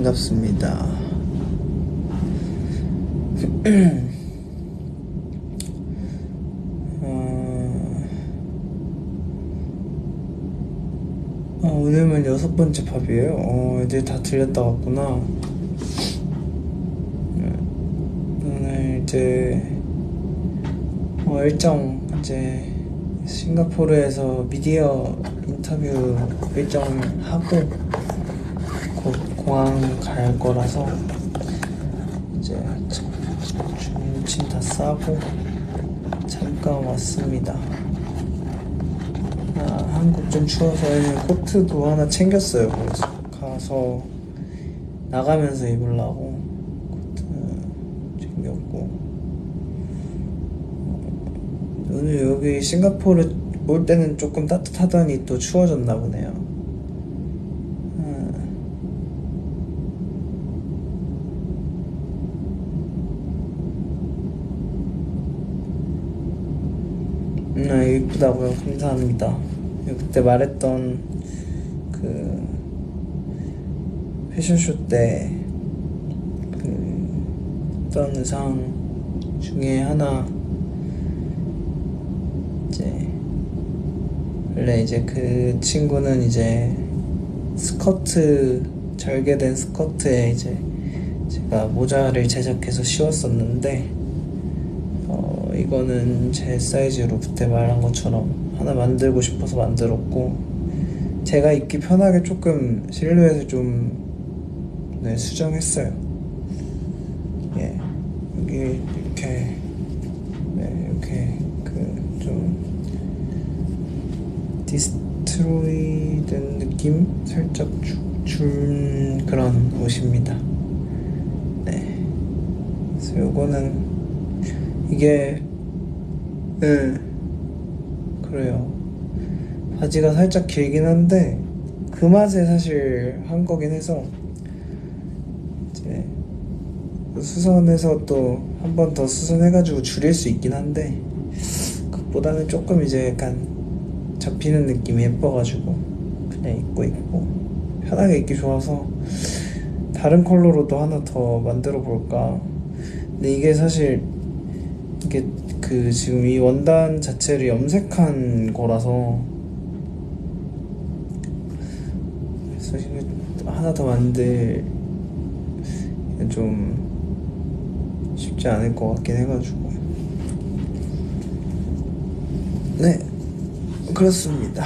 반갑습니다. 오늘만 6번째 팝이에요. 이제 다 들렸다 왔구나. 오늘 이제 일정 이제 싱가포르에서 미디어 인터뷰 일정을 하고 곧 공항 갈 거라서 이제 짐 다 싸고 잠깐 왔습니다. 한국 좀 추워서 코트도 하나 챙겼어요. 그래서 가서 나가면서 입으려고 코트 챙겼고, 오늘 여기 싱가포르 올 때는 조금 따뜻하더니 또 추워졌나 보네요. 이쁘다고요? 감사합니다. 그때 말했던 그 패션쇼 때 어떤 의상 중에 하나 원래 이제 그 친구는 이제 스커트, 절개된 스커트에 이제 제가 모자를 제작해서 씌웠었는데, 이거는 제 사이즈로 그때 말한 것처럼 하나 만들고 싶어서 만들었고, 제가 입기 편하게 조금 실루엣을 좀 수정했어요. 여기 이렇게 이렇게 좀 디스트로이 된 느낌 살짝 준 그런 옷입니다. 그래서 요거는 이게 그래요. 바지가 살짝 길긴 한데 그 맛에 사실 한 거긴 해서 이제 수선해서 또 한 번 더 수선해가지고 줄일 수 있긴 한데, 그보다는 조금 이제 약간 접히는 느낌이 예뻐가지고 그냥 입고 있고, 편하게 입기 좋아서 다른 컬러로도 하나 더 만들어 볼까. 근데 이게 사실 이게 지금 이 원단 자체를 염색한 거라서, 그래서 이거 하나 더 만들 좀 쉽지 않을 것 같긴 해가지고. 그렇습니다.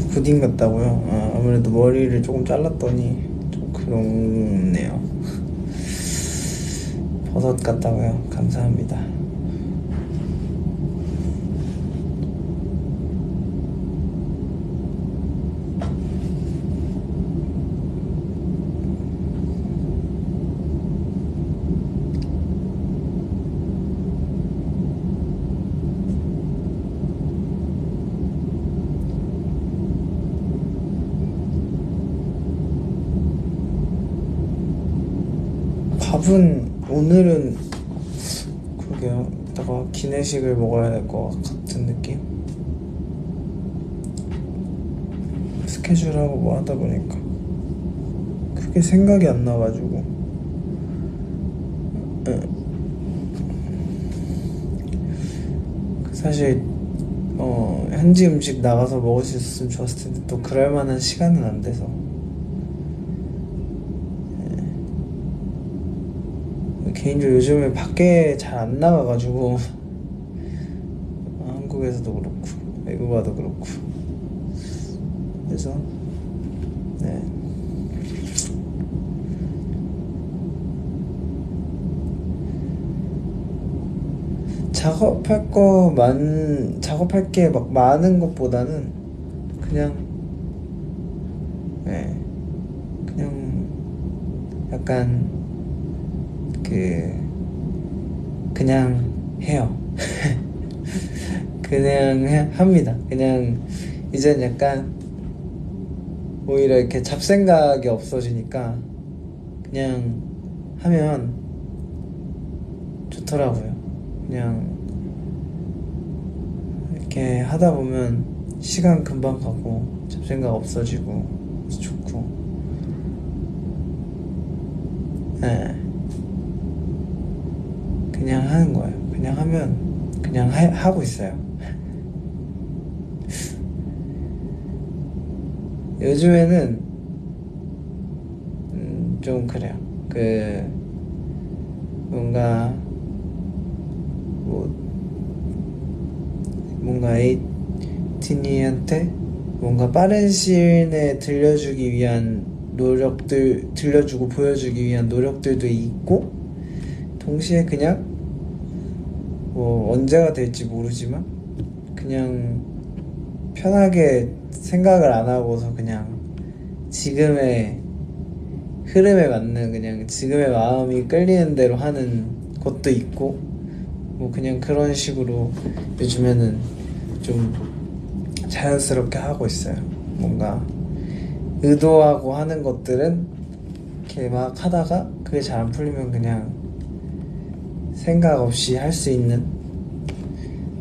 푸딩 같다고요? 아무래도 머리를 조금 잘랐더니 좀 그렇네요. 버섯 같다고요? 감사합니다. 밥은 오늘은 그러게요. 이따가 기내식을 먹어야 될 것 같은 느낌? 스케줄하고 뭐 하다 보니까 크게 생각이 안 나가지고. 사실 현지 음식 나가서 먹을 수 있었으면 좋았을 텐데 또 그럴 만한 시간은 안 돼서. 개인적으로 요즘에 밖에 잘 안 나가가지고, 한국에서도 그렇고 외국 와도 그렇고, 그래서 작업할 게 막 많은 것보다는 그냥 약간 그냥 해요. 그냥 합니다. 그냥 이젠 약간 오히려 이렇게 잡생각이 없어지니까 그냥 하면 좋더라고요. 그냥 이렇게 하다 보면 시간 금방 가고 잡생각 없어지고 좋고. 네. 그냥 하는 거예요. 그냥 하면 그냥 하고 있어요. 요즘에는 좀 그래요. 뭔가 에이티니한테 뭔가 빠른 시일 내에 들려주기 위한 노력들, 들려주고 보여주기 위한 노력들도 있고, 동시에 그냥 언제가 될지 모르지만 그냥 편하게 생각을 안 하고서 그냥 지금의 흐름에 맞는, 그냥 지금의 마음이 끌리는 대로 하는 것도 있고, 그냥 그런 식으로 요즘에는 좀 자연스럽게 하고 있어요. 뭔가 의도하고 하는 것들은 이렇게 막 하다가 그게 잘 안 풀리면 그냥 생각 없이 할 수 있는,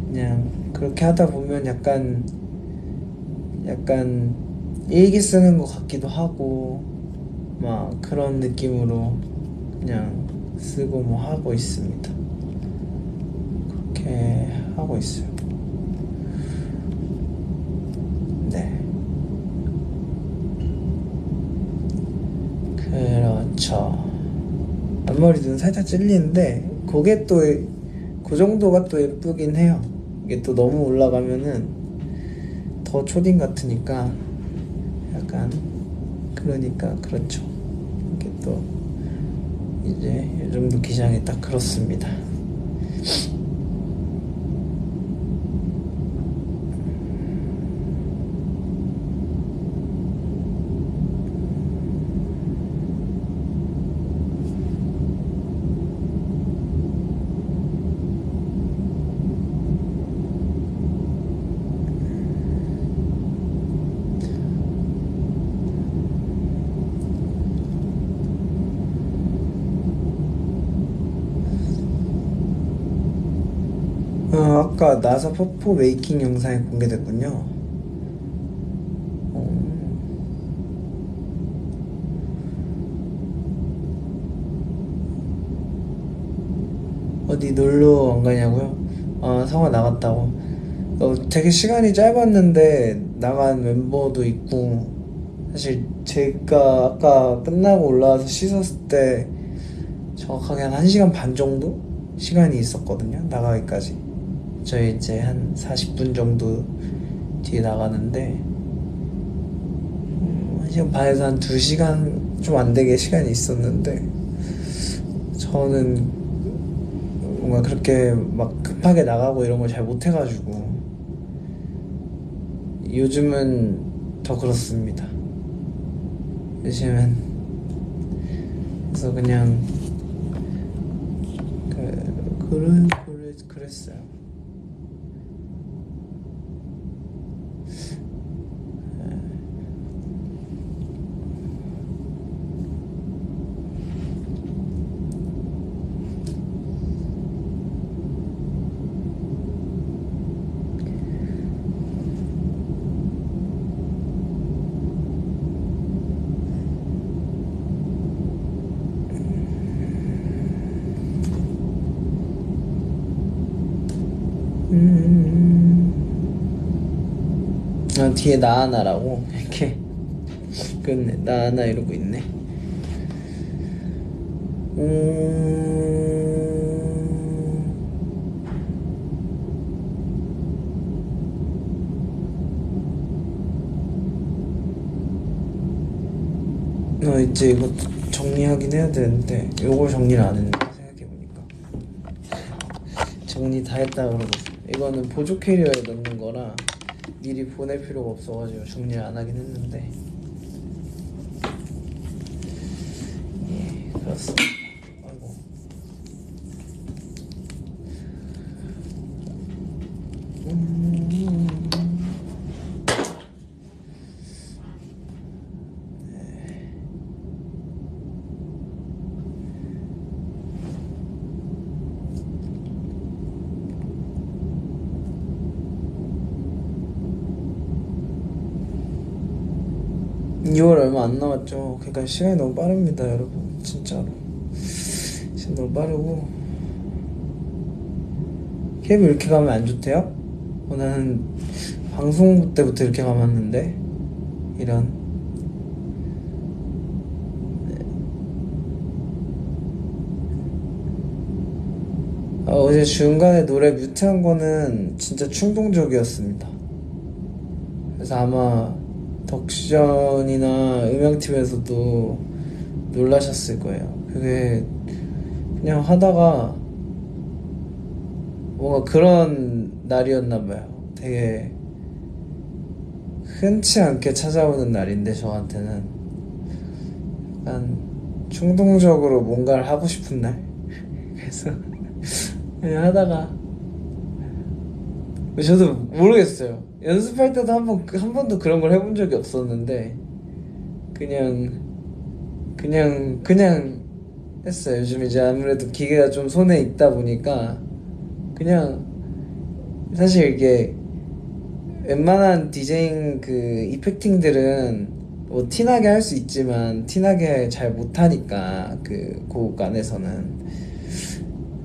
그냥 그렇게 하다 보면 약간 일기 쓰는 것 같기도 하고 막 그런 느낌으로 그냥 쓰고 하고 있습니다. 그렇게 하고 있어요. 네. 그렇죠. 앞머리도 살짝 찔리는데 그게 또 그 정도가 또 예쁘긴 해요. 이게 또 너무 올라가면은 더 초딩 같으니까 약간, 그러니까 그렇죠. 이게 또 이제 요즘도 기장이 딱 그렇습니다. 아까 나사 퍼포 메이킹 영상이 공개됐군요. 어디 놀러 안 가냐고요? 성화 나갔다고. 되게 시간이 짧았는데 나간 멤버도 있고, 사실 제가 아까 끝나고 올라와서 씻었을 때 정확하게 한 1시간 반 정도 시간이 있었거든요, 나가기까지. 저희 이제 한 40분 정도 뒤에 나가는데 1시간 반에서 한 2시간 좀 안 되게 시간이 있었는데, 저는 뭔가 그렇게 막 급하게 나가고 이런 걸 잘 못해가지고 요즘은 더 그렇습니다. 요즘은 그래서 그냥 그랬어요. 뒤에 나하나라고 이렇게 끝내, 나하나 이러고 있네. 이제 이거 정리하긴 해야 되는데 요걸 정리를 안 했네, 생각해보니까. 정리 다 했다 그러고 이거는 보조 캐리어에 넣는 거라 미리 보낼 필요가 없어가지고 정리를 안 하긴 했는데, 예, 그렇습니다. 아이고. 2월 얼마 안 남았죠. 그러니까 시간이 너무 빠릅니다, 여러분. 진짜로. 시간 너무 빠르고. 케이블 이렇게 가면 안 좋대요? 나는 방송 때부터 이렇게 가봤는데. 이런. 어제 중간에 노래 뮤트한 거는 진짜 충동적이었습니다. 그래서 아마 덕션이나 음향팀에서도 놀라셨을 거예요. 그게 그냥 하다가 뭔가 그런 날이었나 봐요. 되게 흔치 않게 찾아오는 날인데 저한테는 약간 충동적으로 뭔가를 하고 싶은 날. 그래서 그냥 하다가 저도 모르겠어요. 연습할 때도 한 번도 그런 걸 해본 적이 없었는데 그냥 했어요. 요즘 이제 아무래도 기계가 좀 손에 있다 보니까 그냥 사실 이게 웬만한 디제잉 그 이펙팅들은 뭐 티나게 할 수 있지만 티나게 잘 못하니까 그 곡 안에서는.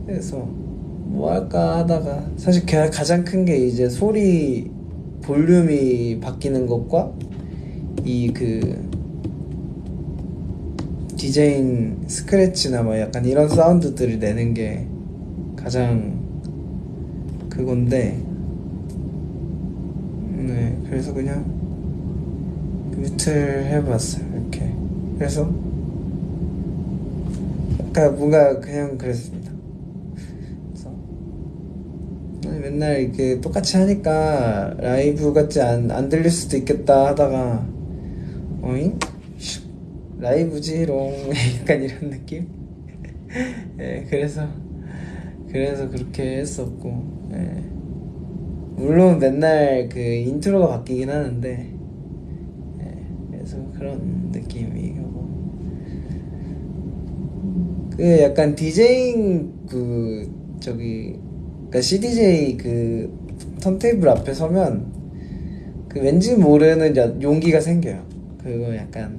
그래서 뭐 할까 하다가 사실 가장 큰 게 이제 소리 볼륨이 바뀌는 것과 이 그 디제잉 스크래치나 뭐 약간 이런 사운드들을 내는 게 가장 그건데, 네, 그래서 그냥 뮤트를 해봤어요. 이렇게. 그래서 약간 뭔가 그냥 그랬습니다. 맨날 이렇게 똑같이 하니까 라이브 같지 안 들릴 수도 있겠다 하다가 어잉? 라이브지롱 약간 이런 느낌? 예, 그래서 그렇게 했었고, 예. 물론 맨날 그 인트로가 바뀌긴 하는데, 예, 그래서 그런 느낌이고, 그 약간 디제잉 그 저기 그러니까 CDJ 그 턴테이블 앞에 서면 그 왠지 모르는 용기가 생겨요. 그거 약간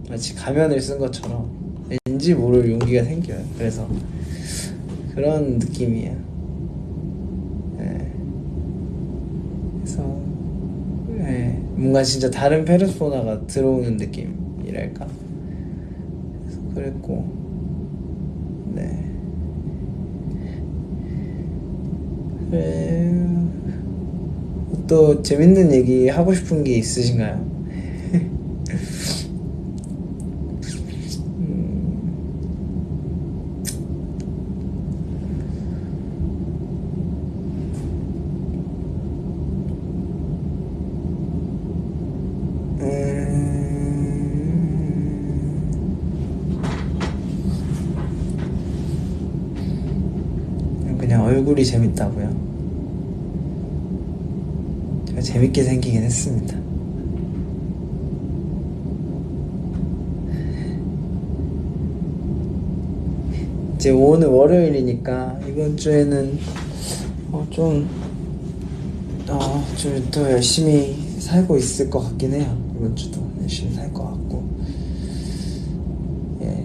마치 가면을 쓴 것처럼 왠지 모를 용기가 생겨요. 그래서 그런 느낌이에요. 네. 그래서 네. 뭔가 진짜 다른 페르소나가 들어오는 느낌이랄까. 그래서 그랬고, 네. 또 재밌는 얘기 하고 싶은 게 있으신가요? 그냥 얼굴이 재밌다고요? 제가 재밌게 생기긴 했습니다. 이제 오늘 월요일이니까 이번 주에는 좀 더 열심히 살고 있을 것 같긴 해요. 이번 주도 열심히 살 것 같고, 예,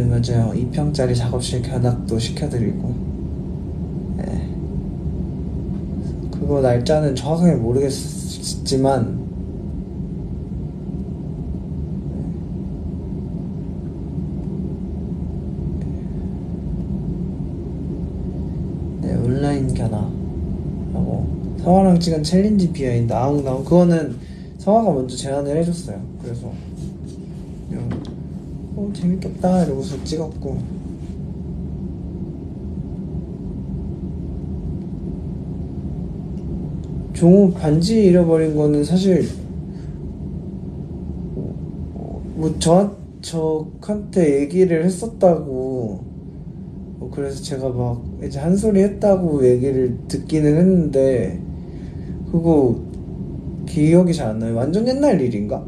맞아요. 2평짜리 작업실 견학도 시켜드리고, 예, 그거 날짜는 정확하게 모르겠지만, 네, 온라인 견학하고 성화랑 찍은 챌린지 비하인드 아웅다웅, 그거는 성화가 먼저 제안을 해줬어요. 그래서 그냥 재밌겠다 이러고서 찍었고, 종우 반지 잃어버린 거는 사실 뭐 저한테 얘기를 했었다고, 그래서 제가 막 이제 한 소리 했다고 얘기를 듣기는 했는데 그거 기억이 잘 안 나요. 완전 옛날 일인가?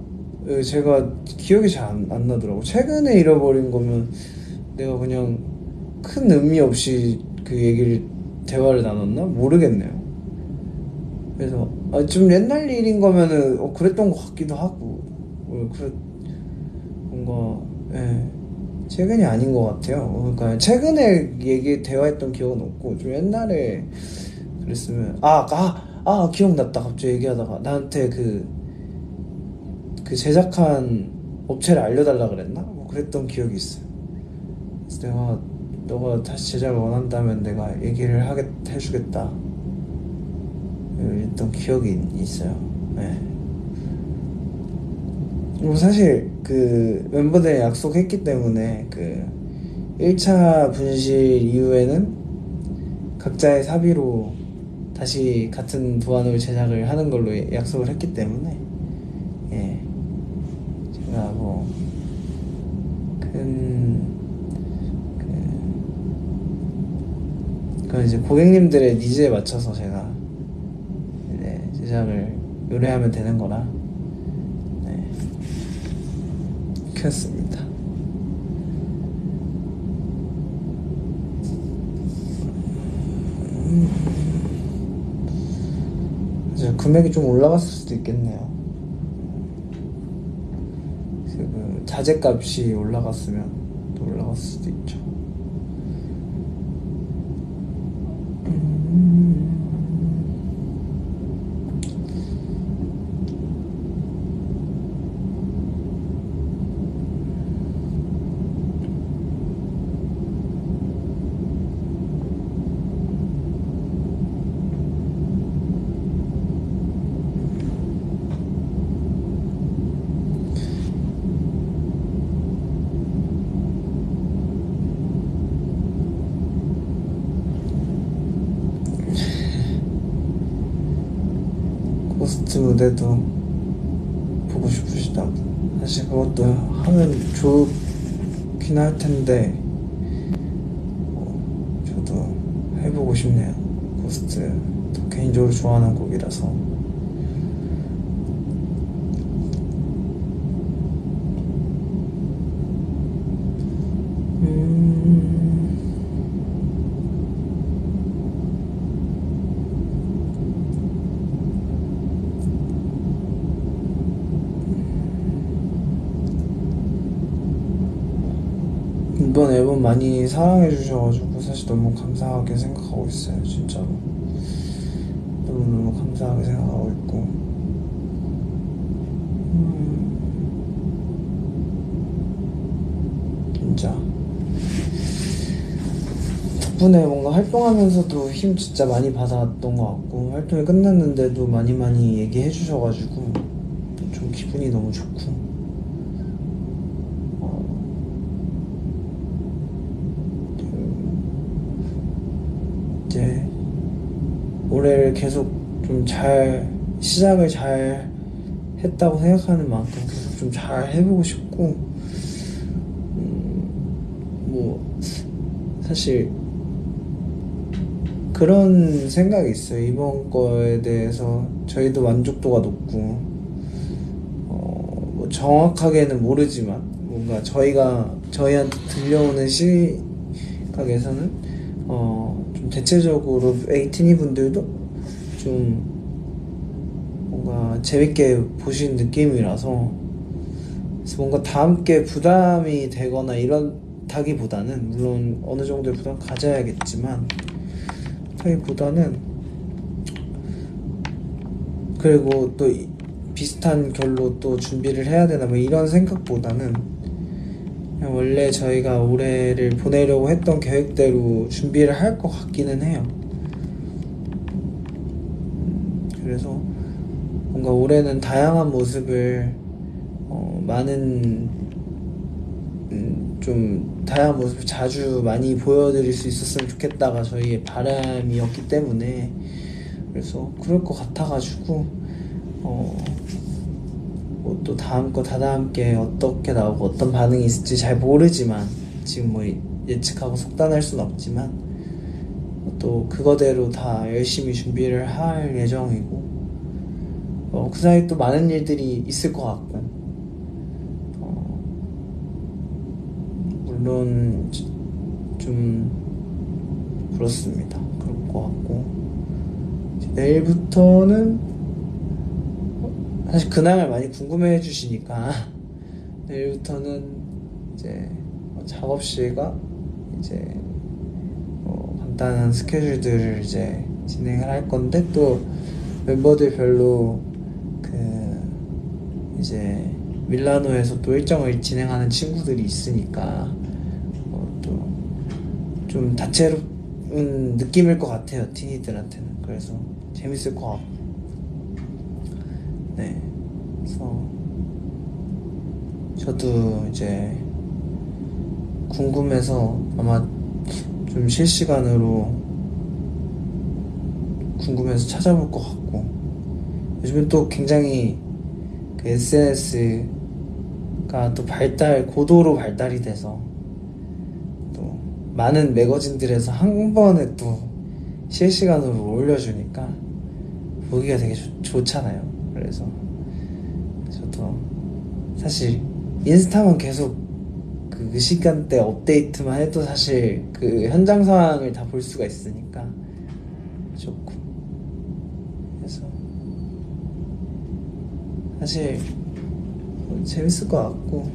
제가 기억이 잘 안 나더라고. 최근에 잃어버린 거면 내가 그냥 큰 의미 없이 그 얘기를 대화를 나눴나? 모르겠네요. 그래서 좀 옛날 일인 거면은 그랬던 것 같기도 하고, 최근이 아닌 것 같아요. 그러니까 최근에 대화했던 기억은 없고 좀 옛날에 그랬으면 기억났다. 갑자기 얘기하다가 나한테 그 제작한 업체를 알려달라 그랬나? 뭐 그랬던 기억이 있어요. 그래서 내가 너가 다시 제작을 원한다면 내가 얘기를 해주겠다. 이랬던 기억이 있어요. 네. 그리고 사실 그 멤버들 약속했기 때문에 그 1차 분실 이후에는 각자의 사비로 다시 같은 도안을 제작을 하는 걸로 약속을 했기 때문에 예 제가 뭐 그건 이제 고객님들의 니즈에 맞춰서 제가 제작을 의뢰하면 되는 거라 그렇습니다. 이제 금액이 좀 올라갔을 수도 있겠네요. 그 자재값이 올라갔으면 또 올라갔을 수도 있죠. 고스트 무대도 보고 싶으시다고. 사실 그것도 하면 좋긴 할 텐데 저도 해보고 싶네요. 고스트 개인적으로 좋아하는 곡이라서. 이번 앨범 많이 사랑해 주셔가지고 사실 너무 감사하게 생각하고 있어요. 진짜로 너무너무 감사하게 생각하고 있고 진짜 덕분에 뭔가 활동하면서도 힘 진짜 많이 받았던 것 같고 활동이 끝났는데도 많이 얘기해 주셔가지고 좀 기분이 너무 좋고 이제 올해를 계속 좀 잘 시작을 잘 했다고 생각하는 만큼 계속 좀 잘 해보고 싶고 뭐 사실 그런 생각이 있어요. 이번 거에 대해서 저희도 만족도가 높고 뭐 정확하게는 모르지만 뭔가 저희한테 들려오는 시각에서는 좀 대체적으로 에이티니 분들도 좀 뭔가 재밌게 보신 느낌이라서 그래서 뭔가 다 함께 부담이 되거나 이런다기보다는 물론 어느 정도의 부담 가져야겠지만 타기보다는 그리고 또 비슷한 결로 또 준비를 해야 되나 뭐 이런 생각보다는 그냥 원래 저희가 올해를 보내려고 했던 계획대로 준비를 할 것 같기는 해요. 그래서 뭔가 올해는 다양한 모습을 좀 다양한 모습을 자주 많이 보여드릴 수 있었으면 좋겠다가 저희의 바람이었기 때문에 그래서 그럴 것 같아가지고 또 다음 거 다다음 게 어떻게 나오고 어떤 반응이 있을지 잘 모르지만 지금 뭐 예측하고 속단할 수는 없지만 또 그거대로 다 열심히 준비를 할 예정이고 그 사이 또 많은 일들이 있을 것 같고 물론 좀 그렇습니다. 그럴 것 같고 내일부터는 사실 근황을 많이 궁금해 해주시니까 내일부터는 이제 작업실과 이제 간단한 스케줄들을 이제 진행을 할 건데, 또 멤버들별로 이제 밀라노에서 또 일정을 진행하는 친구들이 있으니까 또 좀 다채로운 느낌일 것 같아요, 티니들한테는. 그래서 재밌을 것 같고, 네, 그래서 저도 이제 궁금해서 아마 좀 실시간으로 궁금해서 찾아볼 것 같고, 요즘은 또 굉장히 그 SNS가 또 고도로 발달이 돼서 또 많은 매거진들에서 한 번에 또 실시간으로 올려주니까 보기가 되게 좋잖아요. 그래서 저도 사실 인스타만 계속 그 시간대 업데이트만 해도 사실 그 현장 상황을 다 볼 수가 있으니까 좋고, 그래서 사실 재밌을 것 같고,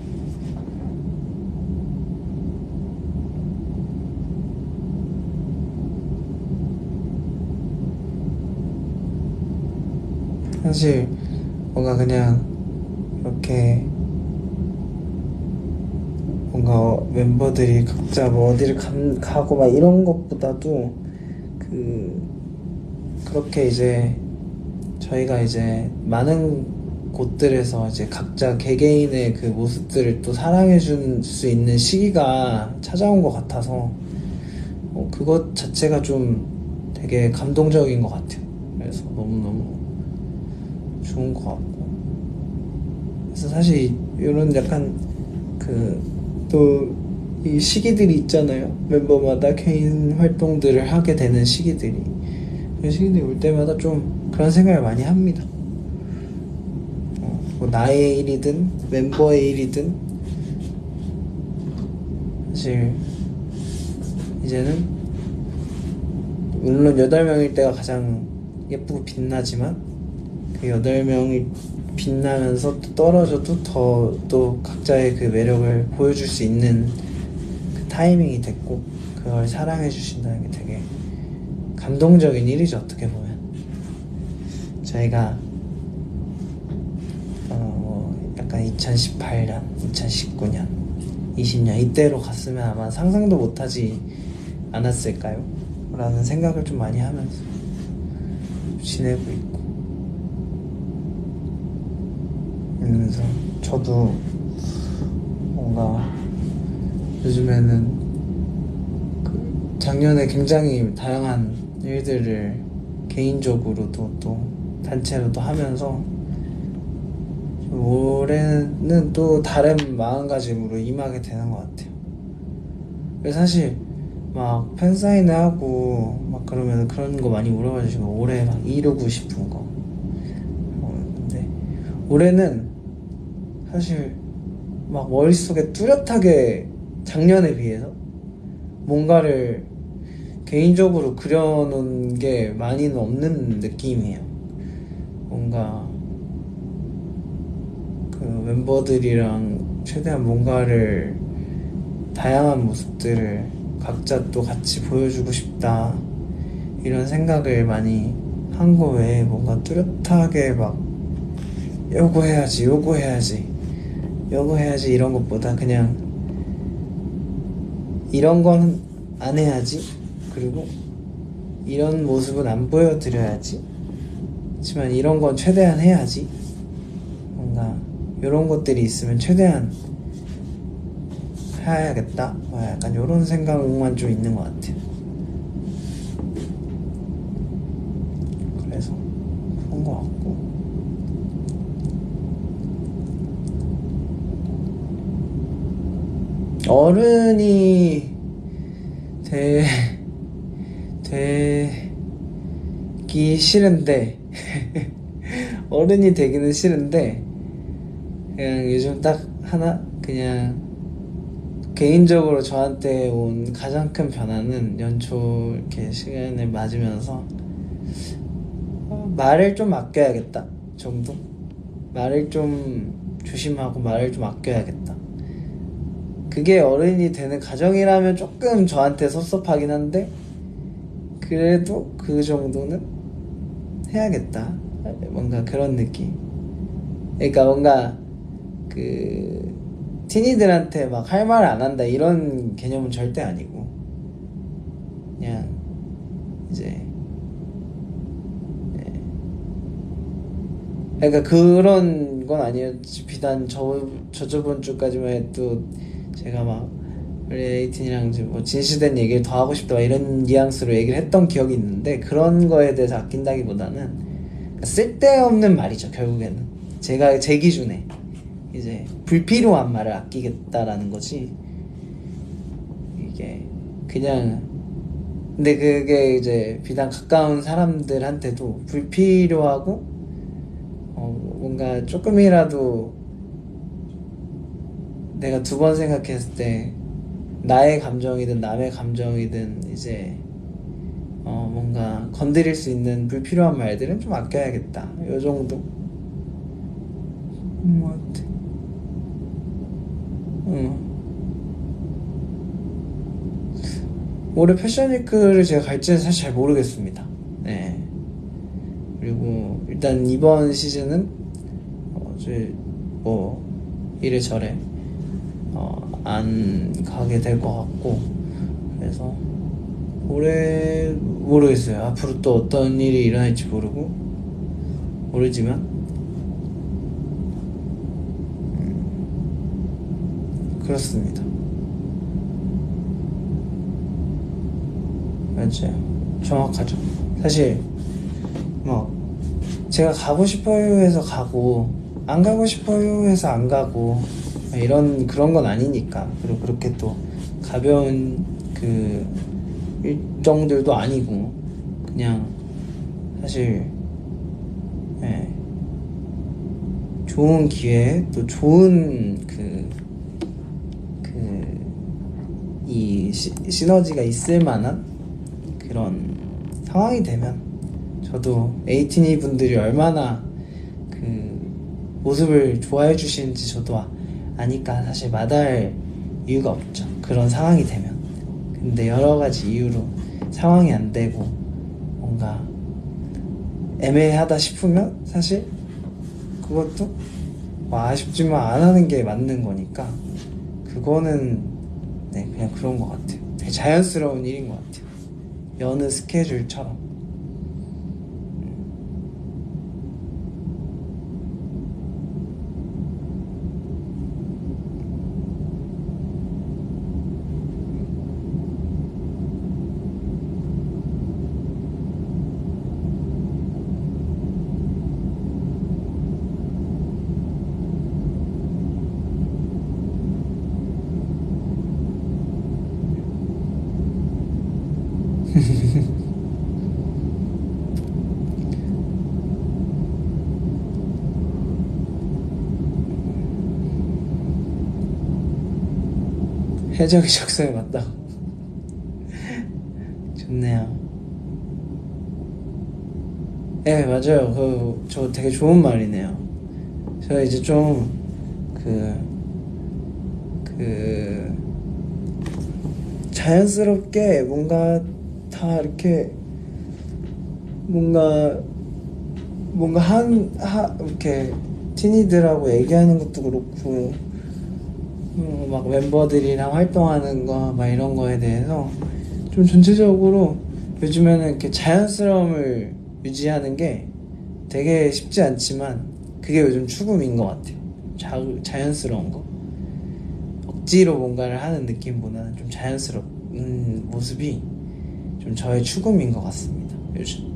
사실 뭔가 그냥 이렇게 뭔가 멤버들이 각자 뭐 어디를 가고 막 이런 것보다도 그렇게 이제 저희가 이제 많은 곳들에서 이제 각자 개개인의 그 모습들을 또 사랑해 줄 수 있는 시기가 찾아온 것 같아서 그것 자체가 좀 되게 감동적인 것 같아요. 그래서 너무너무 좋은 것 같고, 그래서 사실 이런 약간 또 이 시기들이 있잖아요. 멤버마다 개인 활동들을 하게 되는 시기들이, 그 시기들이 올 때마다 좀 그런 생각을 많이 합니다. 뭐 나의 일이든 멤버의 일이든 사실 이제는 물론 8명일 때가 가장 예쁘고 빛나지만, 그 8명이 빛나면서 또 떨어져도 더 또 각자의 그 매력을 보여줄 수 있는 그 타이밍이 됐고, 그걸 사랑해 주신다는 게 되게 감동적인 일이죠, 어떻게 보면. 저희가 약간 2018년, 2019년, 20년 이때로 갔으면 아마 상상도 못하지 않았을까요? 라는 생각을 좀 많이 하면서 지내고 있고, 그래서 저도 뭔가 요즘에는 작년에 굉장히 다양한 일들을 개인적으로도 또 단체로도 하면서 올해는 또 다른 마음가짐으로 임하게 되는 것 같아요. 그래서 사실 막 팬사인회 하고 막 그러면 그런 거 많이 물어봐 주시고, 올해 막 이루고 싶은 거. 근데 올해는 사실 막 머릿속에 뚜렷하게 작년에 비해서 뭔가를 개인적으로 그려놓은 게 많이는 없는 느낌이에요. 뭔가 그 멤버들이랑 최대한 뭔가를, 다양한 모습들을 각자 또 같이 보여주고 싶다, 이런 생각을 많이 한 거 외에 뭔가 뚜렷하게 막 요거해야지 이런 것보다 그냥 이런 건 안 해야지, 그리고 이런 모습은 안 보여드려야지, 하지만 이런 건 최대한 해야지, 뭔가 이런 것들이 있으면 최대한 해야겠다, 약간 이런 생각만 좀 있는 것 같아요. 그래서 그런 것 같고, 어른이 되기 싫은데 어른이 되기는 싫은데, 그냥 요즘 딱 하나, 그냥 개인적으로 저한테 온 가장 큰 변화는 연초 이렇게 시간을 맞으면서 말을 좀 아껴야겠다 정도? 말을 좀 조심하고 말을 좀 아껴야겠다, 그게 어른이 되는 과정이라면 조금 저한테 섭섭하긴 한데 그래도 그 정도는 해야겠다. 뭔가 그런 느낌. 그러니까 뭔가 그 티니들한테 막 할 말 안 한다 이런 개념은 절대 아니고 그냥 이제 그러니까 그런 건 아니에요. 비단 저번 주까지만 해도 제가 막 우리 에이틴이랑 이제 뭐 진실된 얘기를 더 하고 싶다 막 이런 뉘앙스로 얘기를 했던 기억이 있는데 그런 거에 대해서 아낀다기보다는 쓸데없는 말이죠. 결국에는 제가 제 기준에 이제 불필요한 말을 아끼겠다라는 거지. 이게 그냥 근데 그게 이제 비단 가까운 사람들한테도 불필요하고 뭔가 조금이라도 내가 두 번 생각했을 때 나의 감정이든 남의 감정이든 이제 뭔가 건드릴 수 있는 불필요한 말들은 좀 아껴야겠다. 요 정도. 뭐 같아. 올해 패션위크를 제가 갈지는 사실 잘 모르겠습니다. 네. 그리고 일단 이번 시즌은 이제 뭐 이래저래 안 가게 될 것 같고 그래서 올해 모르겠어요. 앞으로 또 어떤 일이 일어날지 모르지만 그렇습니다. 맞아요. 정확하죠. 사실 뭐 제가 가고 싶어요 해서 가고 안 가고 싶어요 해서 안 가고 이런 그런 건 아니니까. 그리고 그렇게 또 가벼운 그 일정들도 아니고 그냥 사실 좋은 기회에 또 좋은 이 시너지가 있을 만한 그런 상황이 되면 저도 에이티니 분들이 얼마나 그 모습을 좋아해 주시는지 저도 아니까 사실 마다할 이유가 없죠. 그런 상황이 되면. 근데 여러 가지 이유로 상황이 안 되고 뭔가 애매하다 싶으면 사실 그것도 뭐 아쉽지만 안 하는 게 맞는 거니까 그거는 그냥 그런 것 같아요. 되게 자연스러운 일인 것 같아요. 여느 스케줄처럼. 해적이 적성에 맞다고. 좋네요. 네, 맞아요. 저 되게 좋은 말이네요. 저 이제 좀 자연스럽게 뭔가 다 이렇게 뭔가 이렇게 티니들하고 얘기하는 것도 그렇고 막 멤버들이랑 활동하는 거 막 이런 거에 대해서 좀 전체적으로 요즘에는 이렇게 자연스러움을 유지하는 게 되게 쉽지 않지만 그게 요즘 추구미인 것 같아요. 자연스러운 거 억지로 뭔가를 하는 느낌보다는 좀 자연스러운 모습이 좀 저의 추구미인 것 같습니다. 요즘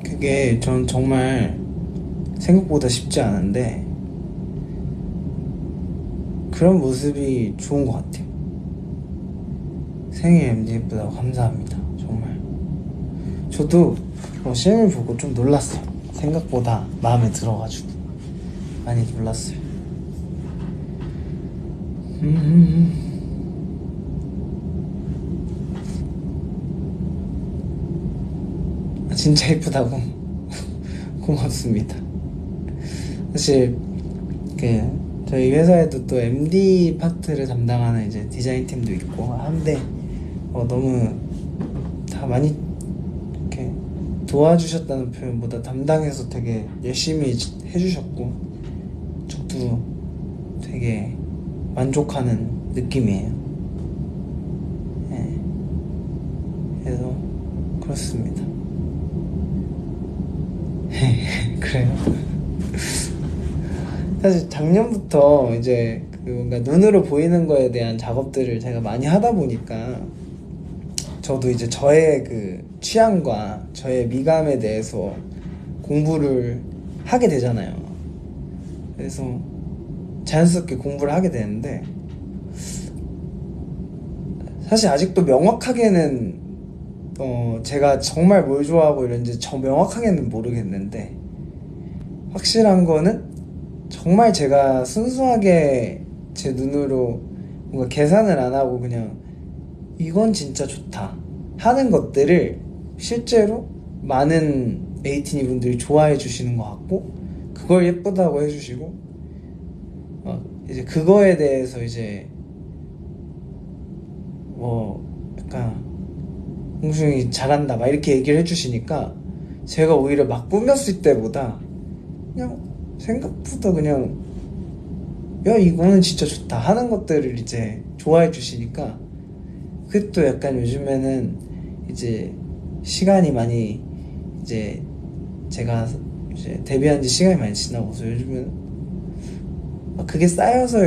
그게 전 정말 생각보다 쉽지 않은데 그런 모습이 좋은 것 같아요. 생일 MD 예쁘다고 감사합니다. 정말 저도 실물 보고 좀 놀랐어요. 생각보다 마음에 들어가지고 많이 놀랐어요. 진짜 예쁘다고 고맙습니다. 사실 그 저희 회사에도 또 MD 파트를 담당하는 이제 디자인 팀도 있고 한데 너무 다 많이 이렇게 도와주셨다는 표현보다 담당해서 되게 열심히 해주셨고 저도 되게 만족하는 느낌이에요. 네. 그래서 그렇습니다. 그래요. 사실 작년부터 이제 그 뭔가 눈으로 보이는 거에 대한 작업들을 제가 많이 하다 보니까 저도 이제 저의 그 취향과 저의 미감에 대해서 공부를 하게 되잖아요. 그래서 자연스럽게 공부를 하게 되는데 사실 아직도 명확하게는 제가 정말 뭘 좋아하고 이런지 명확하게는 모르겠는데 확실한 거는 정말 제가 순수하게 제 눈으로 뭔가 계산을 안 하고 그냥 이건 진짜 좋다 하는 것들을 실제로 많은 에이티니 분들이 좋아해 주시는 것 같고 그걸 예쁘다고 해주시고 이제 그거에 대해서 이제 약간 홍수영이 잘한다 막 이렇게 얘기를 해주시니까 제가 오히려 막 꾸몄을 때보다 그냥 생각보다 그냥 야 이거는 진짜 좋다 하는 것들을 이제 좋아해 주시니까 그게 또 약간 요즘에는 이제 시간이 많이 이제 제가 이제 데뷔한 지 시간이 많이 지나고서 요즘은 그게 쌓여서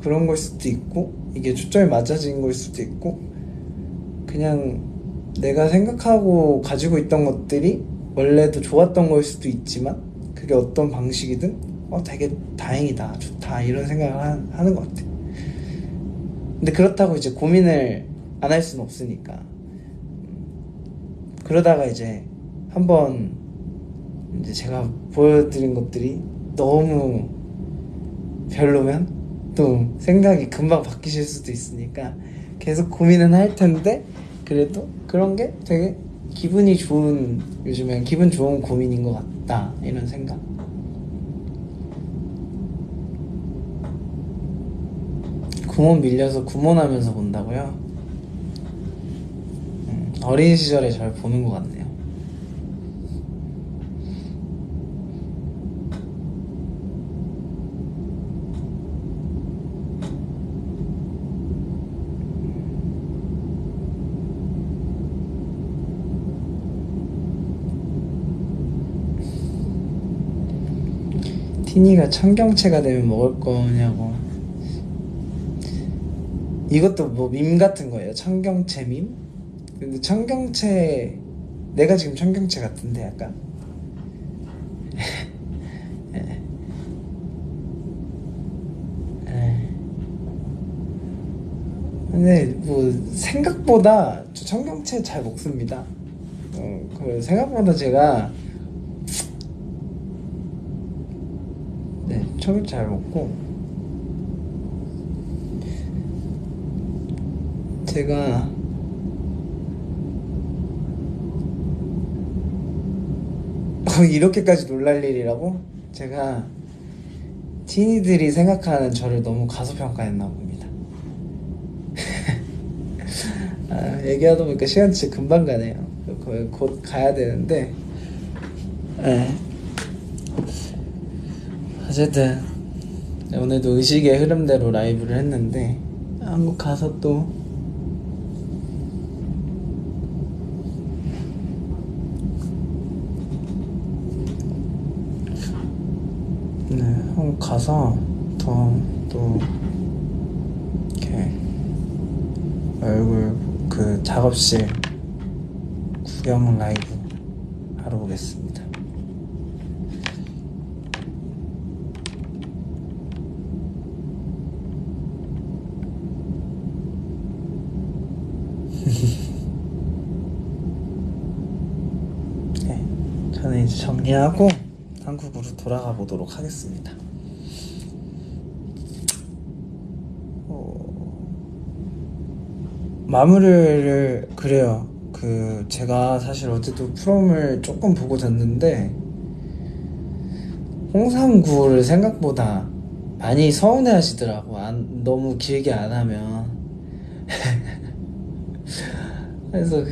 그런 걸 수도 있고 이게 초점이 맞아진 걸 수도 있고 그냥 내가 생각하고 가지고 있던 것들이 원래도 좋았던 걸 수도 있지만 그게 어떤 방식이든 되게 다행이다 좋다 이런 생각을 하는 것 같아요. 근데 그렇다고 이제 고민을 안 할 수는 없으니까 그러다가 이제 한번 이제 제가 보여드린 것들이 너무 별로면 또 생각이 금방 바뀌실 수도 있으니까 계속 고민은 할 텐데 그래도 그런 게 되게 기분이 좋은 요즘엔 기분 좋은 고민인 것 같다 이런 생각. 구몬 밀려서 구몬하면서 본다고요? 어린 시절에 잘 보는 것 같네요. 티니가 청경채가 되면 먹을 거냐고. 이것도 뭐 밈 같은 거예요. 청경채 밈? 근데 청경채 내가 지금 청경채 같은데 약간 근데 뭐 생각보다 저 청경채 잘 먹습니다. 그 생각보다 제가 청경채 잘 먹고 제가 이렇게까지 놀랄 일이라고? 제가 티니들이 생각하는 저를 너무 가소평가했나 봅니다. 얘기하다 보니까 시간 진짜 금방 가네요. 곧 가야 되는데 어쨌든 오늘도 의식의 흐름대로 라이브를 했는데 한국 가서 또 한국 가서 또 이렇게 얼굴 그 작업실 구경 라이브 하러 오겠습니다. 네, 저는 이제 정리하고 한국으로 돌아가 보도록 하겠습니다. 마무리를 그래요. 제가 사실 어제도 프롬을 조금 보고 잤는데 홍삼구를 생각보다 많이 서운해 하시더라고. 너무 길게 안 하면. 그래서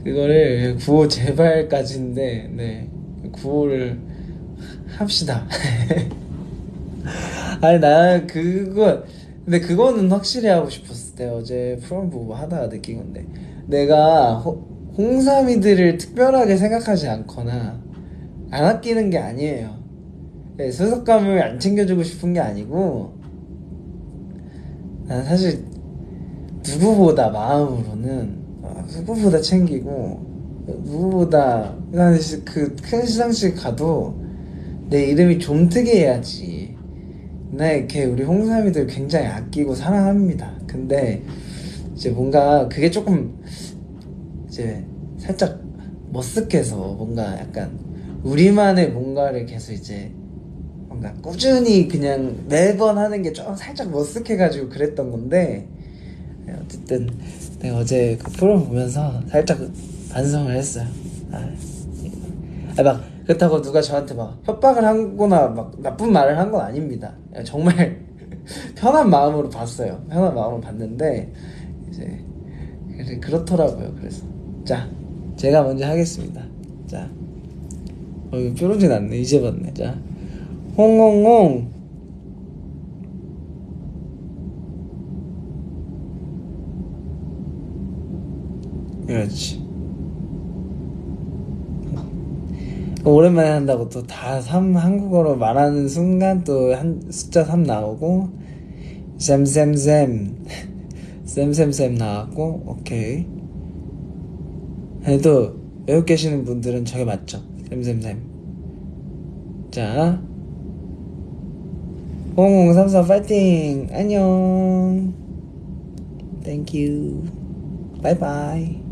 그거를 구호 제발까지인데, 네. 구호를 합시다. 아니, 근데 그거는 확실히 하고 싶었을 때, 어제 프롬부 하다가 느낀 건데, 내가 홍삼이들을 특별하게 생각하지 않거나, 안 아끼는 게 아니에요. 네, 소속감을 안 챙겨주고 싶은 게 아니고, 난 사실 누구보다 마음으로는 누구보다 챙기고, 누구보다 난 그 큰 시상식 가도 내 이름이 좀트게 해야지. 나 이렇게 우리 홍삼이들 굉장히 아끼고 사랑합니다. 근데 이제 뭔가 그게 조금 이제 살짝 머쓱해서 뭔가 약간 우리만의 뭔가를 계속 이제 뭔가 꾸준히 그냥 매번 하는 게 좀 살짝 머쓱해가지고 그랬던 건데, 어쨌든 내가 어제 그 프로 보면서 살짝 반성을 했어요. 막 그렇다고 누가 저한테 막 협박을 하거나 막 나쁜 말을 한 건 아닙니다. 정말 편한 마음으로 봤어요. 편한 마음으로 봤는데 이제 그렇더라고요. 그래서 자, 제가 먼저 하겠습니다. 자, 이거 뾰루지 났네. 이제 봤네. 자, 홍홍홍. 그렇지. 오랜만에 한다고 또 다 한국어로 말하는 순간 또 한 숫자 3 나오고, 쌤쌤쌤 쌤쌤쌤 나왔고. 오케이. 그래도 외국 계시는 분들은 저게 맞죠? 쌤쌤쌤. 자, 0034 파이팅. 안녕. 땡큐. 바이바이.